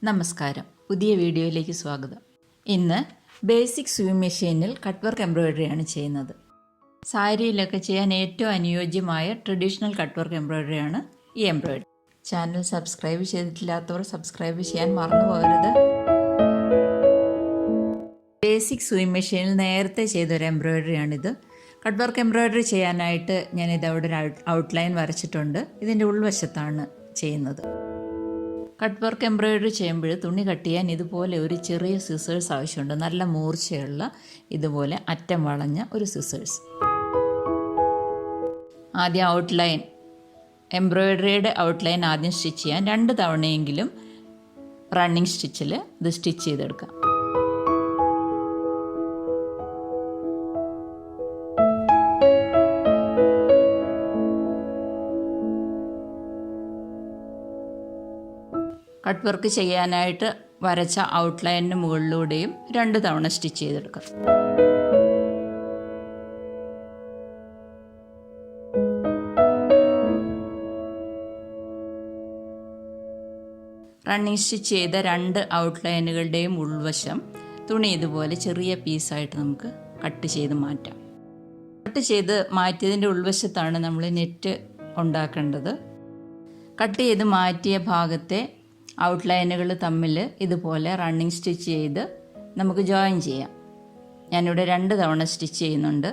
നമസ്കാരം, പുതിയ വീഡിയോയിലേക്ക് സ്വാഗതം. ഇന്ന് ബേസിക് സ്വിംഗ് മെഷീനിൽ കട്ട് വർക്ക് എംബ്രോയിഡറിയാണ് ചെയ്യുന്നത്. സാരിയിലൊക്കെ ചെയ്യാൻ ഏറ്റവും അനുയോജ്യമായ ട്രഡീഷണൽ കട്ട് വർക്ക് എംബ്രോയിഡറിയാണ് ഈ എംബ്രോയിഡറി. ചാനൽ സബ്സ്ക്രൈബ് ചെയ്തിട്ടില്ലാത്തവർ സബ്സ്ക്രൈബ് ചെയ്യാൻ മറന്നു പോകരുത്. ബേസിക് സ്വിംഗ് മെഷീനിൽ നേരത്തെ ചെയ്തൊരു എംബ്രോയിഡറിയാണിത്. കട്ട് വർക്ക് എംബ്രോയിഡറി ചെയ്യാനായിട്ട് ഞാനിതവിടെ ഒരു ഔട്ട്ലൈൻ വരച്ചിട്ടുണ്ട്. ഇതിൻ്റെ ഉൾവശത്താണ് ചെയ്യുന്നത്. കട്ട് വർക്ക് എംബ്രോയിഡറി ചെയ്യുമ്പോൾ തുണി കട്ട് ചെയ്യാൻ ഇതുപോലെ ഒരു ചെറിയ സിസേഴ്സ് ആവശ്യമുണ്ട്. നല്ല മൂർച്ചയുള്ള ഇതുപോലെ അറ്റം വളഞ്ഞ ഒരു സിസേഴ്സ്. ആദ്യം ഔട്ട്ലൈൻ, എംബ്രോയിഡറിയുടെ ഔട്ട്ലൈൻ ആദ്യം സ്റ്റിച്ച് ചെയ്യാൻ 2 തവണയെങ്കിലും റണ്ണിങ് സ്റ്റിച്ചിൽ ഇത് സ്റ്റിച്ച് ചെയ്തെടുക്കാം. കട്ട് വർക്ക് ചെയ്യാനായിട്ട് വരച്ച ഔട്ട്ലൈനിന് മുകളിലൂടെയും 2 തവണ സ്റ്റിച്ച് ചെയ്തെടുക്കാം. റണ്ണിങ് സ്റ്റിച്ച് ചെയ്ത 2 ഔട്ട്ലൈനുകളുടെയും ഉൾവശം തുണി ഇതുപോലെ ചെറിയ പീസായിട്ട് നമുക്ക് കട്ട് ചെയ്ത് മാറ്റാം. കട്ട് ചെയ്ത് മാറ്റിയതിൻ്റെ ഉൾവശത്താണ് നമ്മൾ നെറ്റ് ഉണ്ടാക്കേണ്ടത്. കട്ട് ചെയ്ത് മാറ്റിയ ഭാഗത്തെ ഔട്ട്ലൈനുകൾ തമ്മിൽ ഇതുപോലെ റണ്ണിങ് സ്റ്റിച്ച് ചെയ്ത് നമുക്ക് ജോയിൻ ചെയ്യാം. ഞാനിവിടെ 2 തവണ സ്റ്റിച്ച് ചെയ്യുന്നുണ്ട്.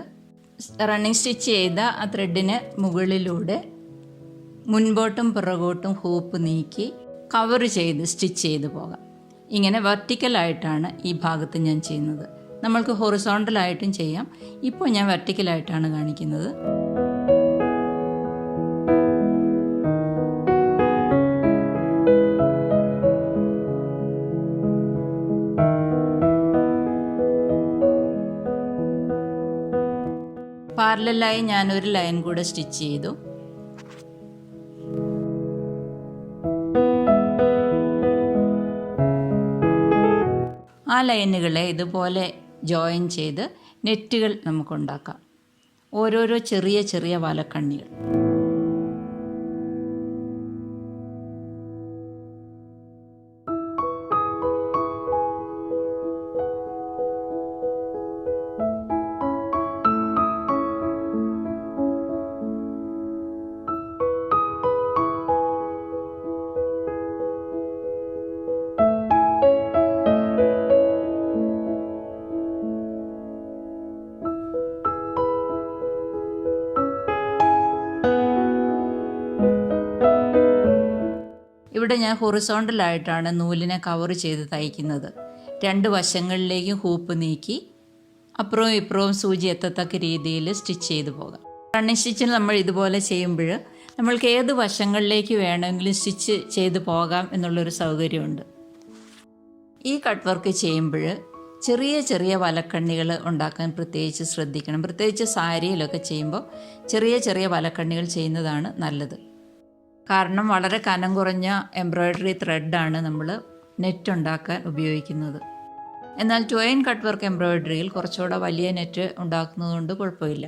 റണ്ണിങ് സ്റ്റിച്ച് ചെയ്ത ആ ത്രെഡിന് മുകളിലൂടെ മുൻപോട്ടും പുറകോട്ടും ഹൂപ്പ് നീക്കി കവർ ചെയ്ത് സ്റ്റിച്ച് ചെയ്ത് പോകാം. ഇങ്ങനെ വെർട്ടിക്കലായിട്ടാണ് ഈ ഭാഗത്ത് ഞാൻ ചെയ്യുന്നത്. നമ്മൾക്ക് ഹൊറിസോണ്ടലായിട്ടും ചെയ്യാം. ഇപ്പോൾ ഞാൻ വെർട്ടിക്കലായിട്ടാണ് കാണിക്കുന്നത്. പാരലലായി ഞാനൊരു ലൈൻ കൂടെ സ്റ്റിച്ച് ചെയ്തു. ആ ലൈനുകളെ ഇതുപോലെ ജോയിൻ ചെയ്ത് നെറ്റുകൾ നമുക്കുണ്ടാക്കാം. ഓരോരോ ചെറിയ ചെറിയ വലക്കണ്ണികൾ. ഇവിടെ ഞാൻ ഹൊറിസോണ്ടലായിട്ടാണ് നൂലിനെ കവർ ചെയ്ത് തയ്ക്കുന്നത്. 2 വശങ്ങളിലേക്കും ഹൂപ്പ് നീക്കി അപ്പുറവും ഇപ്പുറവും സൂചി എത്തത്തക്ക രീതിയിൽ സ്റ്റിച്ച് ചെയ്ത് പോകാം. റണ്ണിങ് സ്റ്റിച്ചിൽ നമ്മൾ ഇതുപോലെ ചെയ്യുമ്പോൾ നമ്മൾക്ക് ഏത് വശങ്ങളിലേക്ക് വേണമെങ്കിലും സ്റ്റിച്ച് ചെയ്ത് പോകാം എന്നുള്ളൊരു സൗകര്യമുണ്ട്. ഈ കട്ട് വർക്ക് ചെയ്യുമ്പോൾ ചെറിയ ചെറിയ വലക്കണ്ണികൾ ഉണ്ടാക്കാൻ പ്രത്യേകിച്ച് ശ്രദ്ധിക്കണം. പ്രത്യേകിച്ച് സാരിയിലൊക്കെ ചെയ്യുമ്പോൾ ചെറിയ ചെറിയ വലക്കണ്ണികൾ ചെയ്യുന്നതാണ് നല്ലത്. കാരണം വളരെ കനം കുറഞ്ഞ എംബ്രോയിഡറി ത്രെഡാണ് നമ്മൾ നെറ്റ് ഉണ്ടാക്കാൻ ഉപയോഗിക്കുന്നത്. എന്നാൽ ട്വൈൻ കട്ട് വർക്ക് എംബ്രോയിഡറിയിൽ കുറച്ചുകൂടെ വലിയ നെറ്റ് ഉണ്ടാക്കുന്നതുകൊണ്ട് കുഴപ്പമില്ല.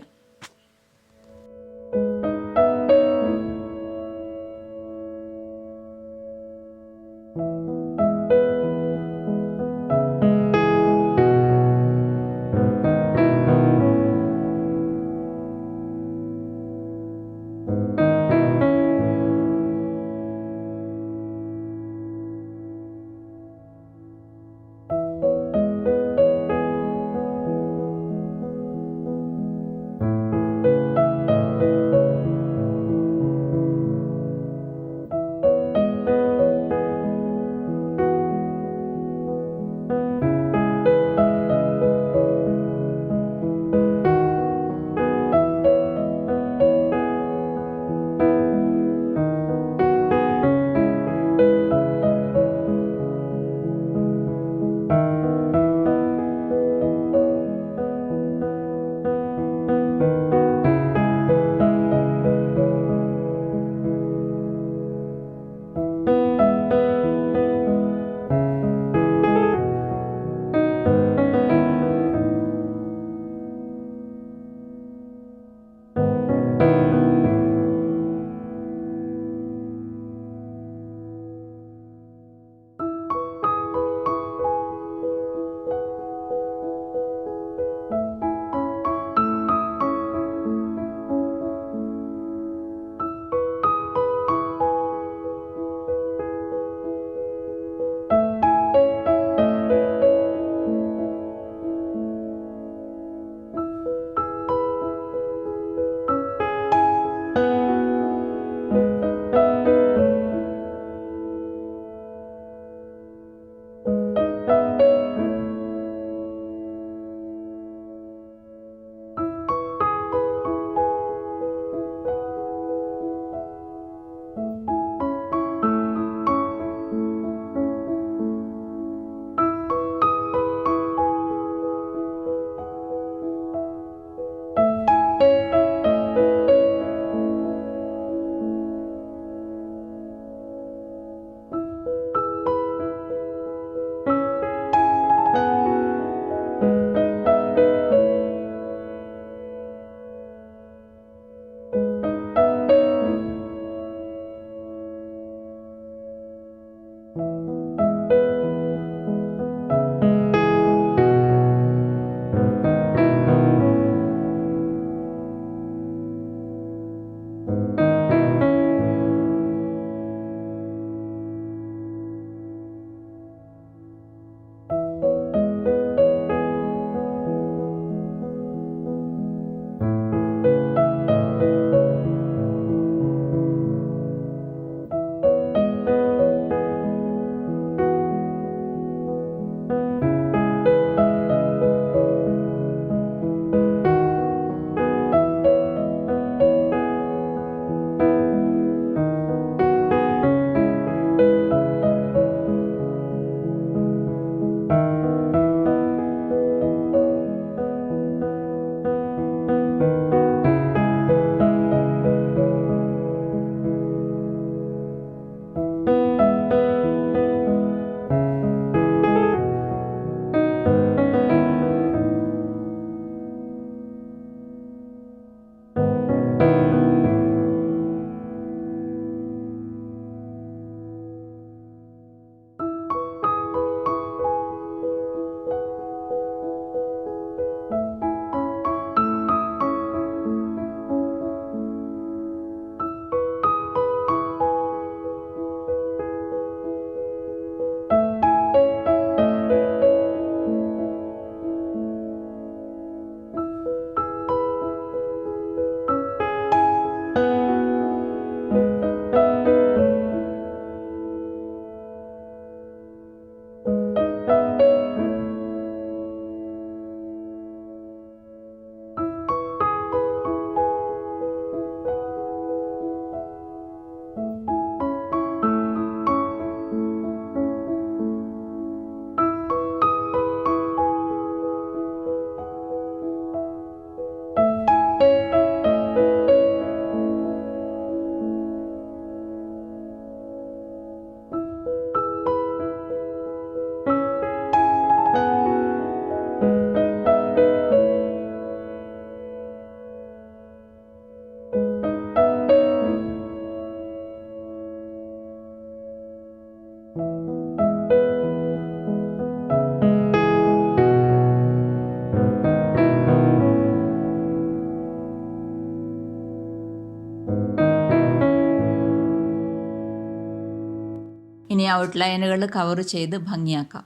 ഔട്ട്ലൈനുകൾ കവർ ചെയ്ത് ഭംഗിയാക്കാം.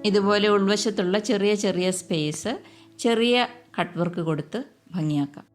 ഇതുപോലെ ഉൾവശത്തുള്ള ചെറിയ ചെറിയ സ്പേസ് ചെറിയ കട്ട് വർക്ക് കൊടുത്ത് ഭംഗിയാക്കാം.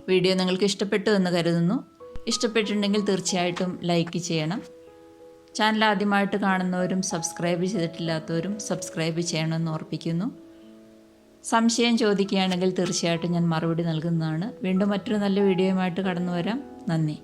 വീഡിയോ നിങ്ങൾക്ക് ഇഷ്ടപ്പെട്ടു എന്ന് കരുതുന്നു. ഇഷ്ടപ്പെട്ടിട്ടുണ്ടെങ്കിൽ തീർച്ചയായിട്ടും ലൈക്ക് ചെയ്യണം. ചാനൽ ആദ്യമായിട്ട് കാണുന്നവരും സബ്സ്ക്രൈബ് ചെയ്തിട്ടില്ലാത്തവരും സബ്സ്ക്രൈബ് ചെയ്യണമെന്ന് ഓർപ്പിക്കുന്നു. സംശയം ചോദിക്കുകയാണെങ്കിൽ തീർച്ചയായിട്ടും ഞാൻ മറുപടി നൽകുന്നതാണ്. വീണ്ടും മറ്റൊരു നല്ല വീഡിയോയുമായിട്ട് കടന്നു വരാം. നന്ദി.